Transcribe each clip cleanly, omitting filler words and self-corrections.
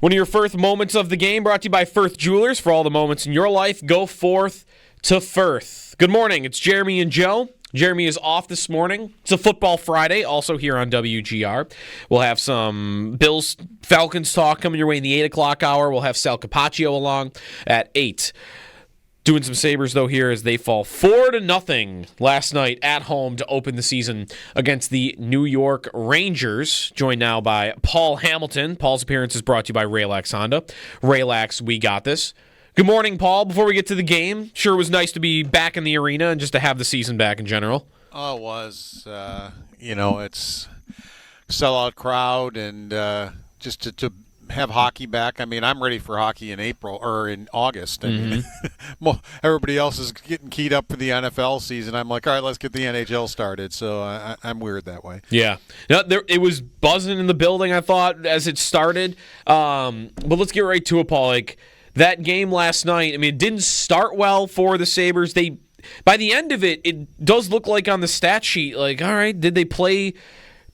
One of your Firth moments of the game brought to you by Firth Jewelers. For all the moments in your life, go forth to Firth. Good morning. It's Jeremy and Joe. Jeremy is off this morning. It's a football Friday, also here on WGR. We'll have some Bills-Falcons talk coming your way in the 8 o'clock hour. We'll have Sal Capaccio along at 8. Doing some Sabres, though, here as they fall 4-0 last night at home to open the season against the New York Rangers. Joined now by Paul Hamilton. Paul's appearance is brought to you by Raylax Honda. Raylax, we got this. Good morning, Paul. Before we get to the game, sure it was nice to be back in the arena and just to have the season back in general. Oh, it was. It's sellout crowd and just to have hockey back. I mean, I'm ready for hockey in April or in August. I mean, everybody else is getting keyed up for the NFL season. I'm like, all right, let's get the NHL started. So I'm weird that way. Yeah. No, it was buzzing in the building, I thought, as it started. But let's get right to it, Paul. Like, that game last night, I mean, it didn't start well for the Sabres. By the end of it, it does look like on the stat sheet, like, all right, did they play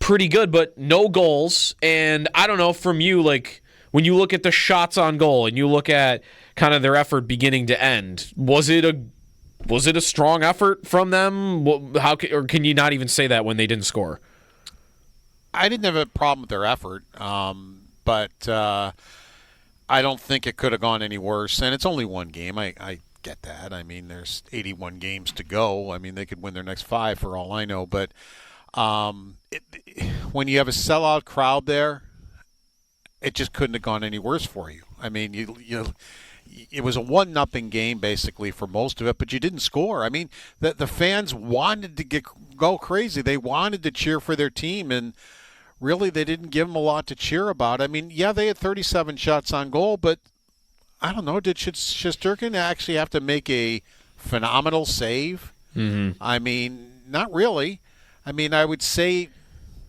pretty good, but no goals. And I don't know, from you, like, when you look at the shots on goal and you look at kind of their effort beginning to end, was it a strong effort from them? Or can you not even say that when they didn't score? I didn't have a problem with their effort, but I don't think it could have gone any worse. And it's only one game. I get that. I mean, there's 81 games to go. I mean, they could win their next 5 for all I know. But when you have a sellout crowd there, it just couldn't have gone any worse for you. I mean, it was a 1-0 game basically for most of it, but you didn't score. I mean, the fans wanted to go crazy. They wanted to cheer for their team, and really they didn't give them a lot to cheer about. I mean, yeah, they had 37 shots on goal, but I don't know, did Shesterkin actually have to make a phenomenal save? Mm-hmm. I mean, not really. I mean, I would say,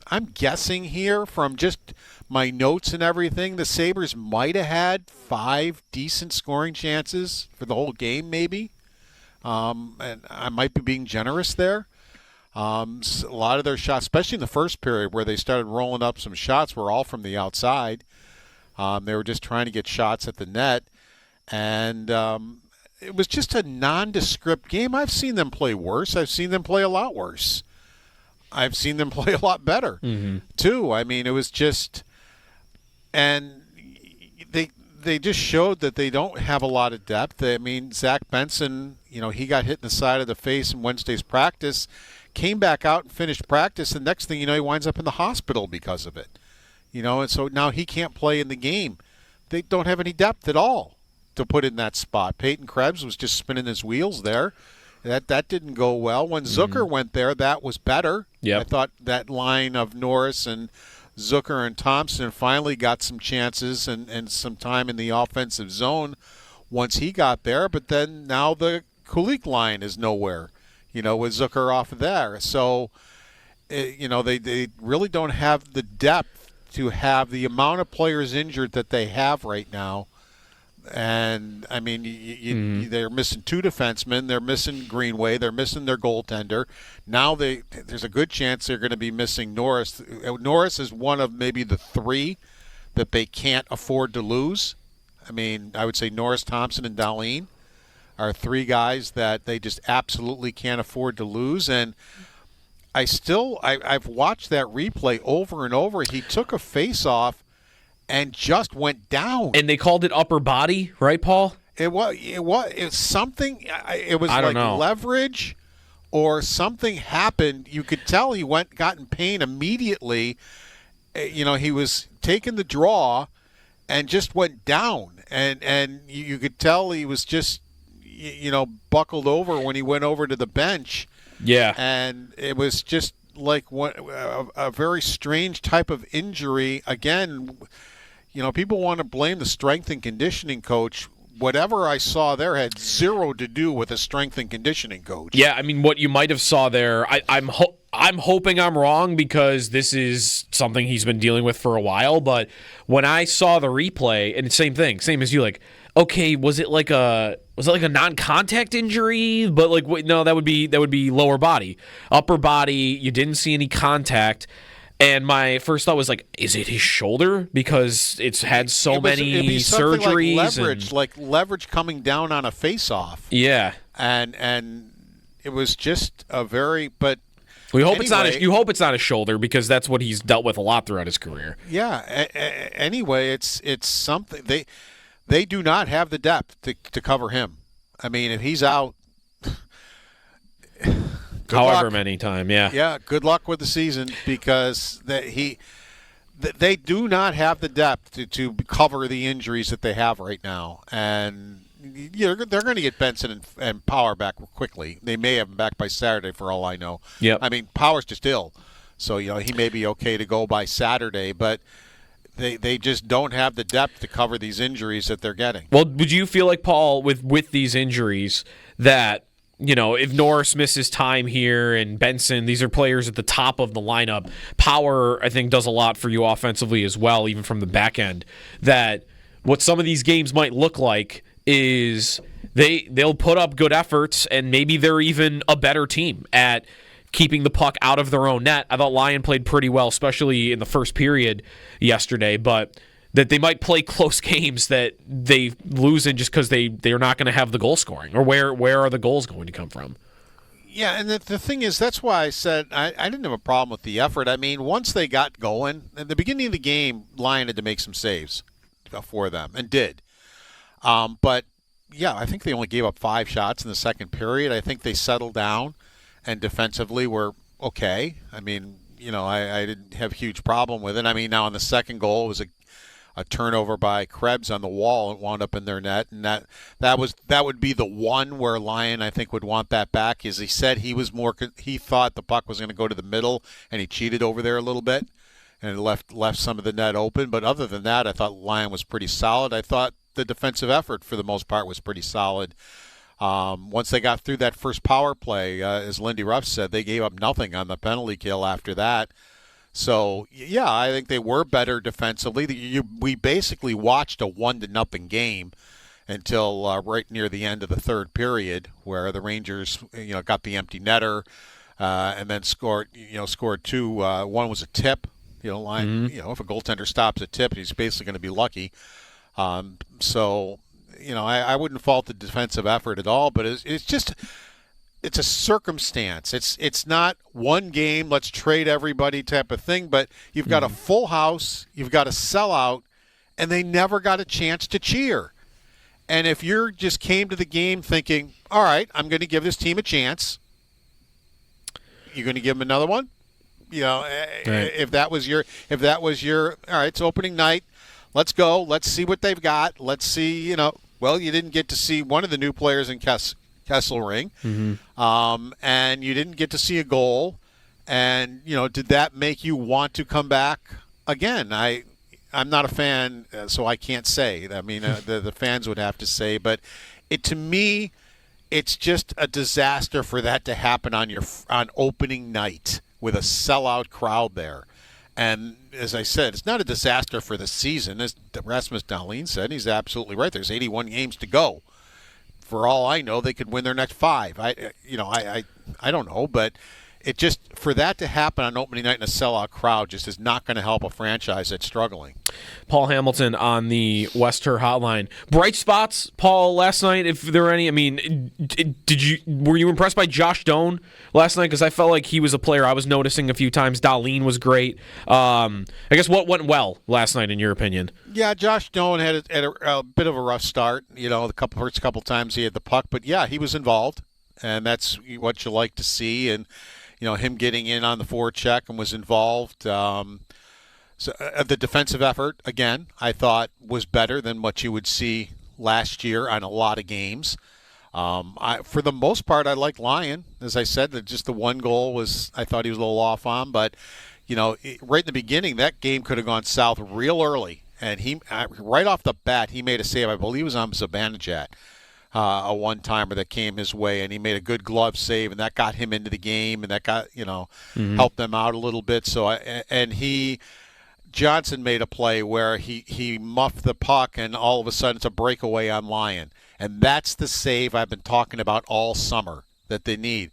I'm guessing here from just my notes and everything, the Sabres might have had 5 decent scoring chances for the whole game, maybe. And I might be being generous there. A lot of their shots, especially in the first period where they started rolling up some shots, were all from the outside. They were just trying to get shots at the net. And it was just a nondescript game. I've seen them play worse. I've seen them play a lot worse. I've seen them play a lot better, too. I mean, it was just – and they just showed that they don't have a lot of depth. I mean, Zach Benson, he got hit in the side of the face in Wednesday's practice, came back out and finished practice, and next thing you know, he winds up in the hospital because of it. And so now he can't play in the game. They don't have any depth at all to put in that spot. Peyton Krebs was just spinning his wheels there. That didn't go well. When Zucker went there, that was better. Yep. I thought that line of Norris and Zucker and Thompson finally got some chances and some time in the offensive zone once he got there. But then now the Kulik line is nowhere, with Zucker off of there. So, they really don't have the depth to have the amount of players injured that they have right now. And, I mean, they're missing 2 defensemen. They're missing Greenway. They're missing their goaltender. Now there's a good chance they're going to be missing Norris. Norris is one of maybe the 3 that they can't afford to lose. I mean, I would say Norris, Thompson, and Dahlin are 3 guys that they just absolutely can't afford to lose. And I've watched that replay over and over. He took a face-off and just went down. And they called it upper body, right, Paul? It was something. It was like leverage, or something happened. You could tell he got in pain immediately. He was taking the draw, and just went down. And you could tell he was just, buckled over when he went over to the bench. Yeah. And it was just like a very strange type of injury. Again, people want to blame the strength and conditioning coach. Whatever I saw there had zero to do with a strength and conditioning coach. Yeah, I mean, what you might have saw there, I'm hoping I'm wrong because this is something he's been dealing with for a while. But when I saw the replay, and same thing, same as you, like, okay, was it like a non-contact injury? But like, no, that would be lower body, upper body. You didn't see any contact. And my first thought was like, is it his shoulder? Because it's had many surgeries. Like leverage coming down on a face-off. Yeah. And it was just a very, but we hope it's not. You hope it's not his shoulder, because that's what he's dealt with a lot throughout his career. Yeah. Anyway, it's something they do not have the depth to cover him. I mean, if he's out, however many times, yeah. Yeah, good luck with the season, because they do not have the depth to cover the injuries that they have right now, and they're going to get Benson and Power back quickly. They may have him back by Saturday, for all I know. Yep. I mean, Power's just ill, so he may be okay to go by Saturday, but they just don't have the depth to cover these injuries that they're getting. Well, would you feel like, Paul, with these injuries, that if Norris misses time here and Benson, these are players at the top of the lineup. Power, I think, does a lot for you offensively as well, even from the back end. That what some of these games might look like is they'll put up good efforts, and maybe they're even a better team at keeping the puck out of their own net. I thought Lyon played pretty well, especially in the first period yesterday, but that they might play close games that they lose in just because they're not going to have the goal scoring, or where are the goals going to come from? Yeah, and the thing is, that's why I said I didn't have a problem with the effort. I mean, once they got going, at the beginning of the game, Lyon had to make some saves for them, and did. But, yeah, I think they only gave up 5 shots in the second period. I think they settled down, and defensively were okay. I mean, I didn't have a huge problem with it. I mean, now on the second goal, it was a turnover by Krebs on the wall and wound up in their net, and that would be the one where Lyon, I think, would want that back. As he said, he thought the puck was going to go to the middle, and he cheated over there a little bit and left some of the net open. But other than that, I thought Lyon was pretty solid. I thought the defensive effort for the most part was pretty solid. Once they got through that first power play, as Lindy Ruff said, they gave up nothing on the penalty kill after that. So, yeah, I think they were better defensively. We basically watched a 1-0 game until right near the end of the third period, where the Rangers, got the empty netter and then scored 2. One was a tip. Line. Mm-hmm. If a goaltender stops a tip, he's basically going to be lucky. So, I wouldn't fault the defensive effort at all, but it's a circumstance. It's not one game, let's trade everybody type of thing, but you've got a full house, you've got a sellout, and they never got a chance to cheer. And if you just came to the game thinking, all right, I'm going to give this team a chance, you're going to give them another one? Right. If that was your, all right, it's opening night, let's go, let's see what they've got, let's see, well, you didn't get to see one of the new players in Kesselring, and you didn't get to see a goal, and did that make you want to come back again? I'm not a fan, so I can't say. I mean, the fans would have to say, but to me, it's just a disaster for that to happen on opening night with a sellout crowd there. And as I said, it's not a disaster for the season, as Rasmus Dahlin said. He's absolutely right. There's 81 games to go. For all I know, they could win their next 5. I don't know, but it just, for that to happen on opening night in a sellout crowd just is not going to help a franchise that's struggling. Paul Hamilton on the Wester Hotline. Bright spots, Paul, last night, if there were any. I mean, were you impressed by Josh Doan last night? Because I felt like he was a player I was noticing a few times. Dahlin was great. I guess what went well last night, in your opinion? Yeah, Josh Doan had a bit of a rough start. The first couple times he had the puck, but yeah, he was involved, and that's what you like to see. And him getting in on the forecheck and was involved. So the defensive effort, again, I thought was better than what you would see last year on a lot of games. For the most part, I like Lyon. As I said, just the one goal I thought he was a little off on. But, right in the beginning, that game could have gone south real early. And he right off the bat, he made a save. I believe it was on Zibanejad. A one-timer that came his way, and he made a good glove save, and that got him into the game, and that got helped them out a little bit. So Johnson made a play where he muffed the puck, and all of a sudden it's a breakaway on Lyon, and that's the save I've been talking about all summer that they need.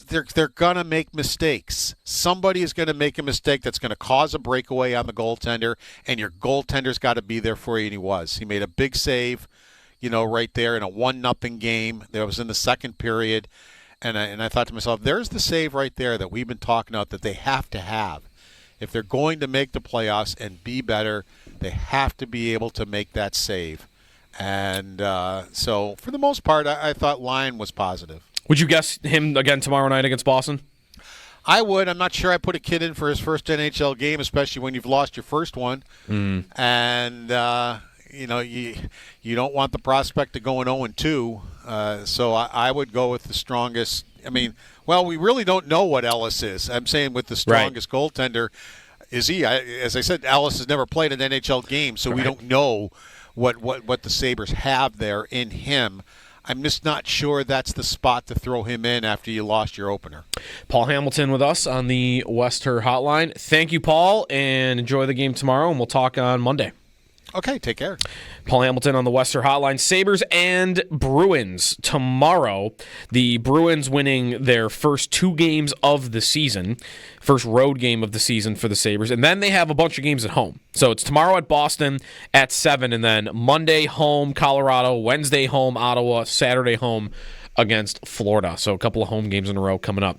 they're going to make mistakes. Somebody is going to make a mistake that's going to cause a breakaway on the goaltender, and your goaltender's got to be there for you, and he was. He made a big save, right there in a 1-0 game. That was in the second period, and I thought to myself, there's the save right there that we've been talking about that they have to have. If they're going to make the playoffs and be better, they have to be able to make that save. And so, for the most part, I thought Lyon was positive. Would you guess him again tomorrow night against Boston? I would. I'm not sure I put a kid in for his first NHL game, especially when you've lost your first one. And, you don't want the prospect of going 0-2. So I would go with the strongest. We really don't know what Ellis is. I'm saying with the strongest goaltender. Is he? As I said, Ellis has never played an NHL game, so we don't know what the Sabres have there in him. I'm just not sure that's the spot to throw him in after you lost your opener. Paul Hamilton with us on the Wester Hotline. Thank you, Paul, and enjoy the game tomorrow, and we'll talk on Monday. Okay, take care. Paul Hamilton on the Wester Hotline. Sabres and Bruins tomorrow. The Bruins winning their first 2 games of the season, first road game of the season for the Sabres, and then they have a bunch of games at home. So it's tomorrow at Boston at 7, and then Monday home Colorado, Wednesday home Ottawa, Saturday home against Florida. So a couple of home games in a row coming up.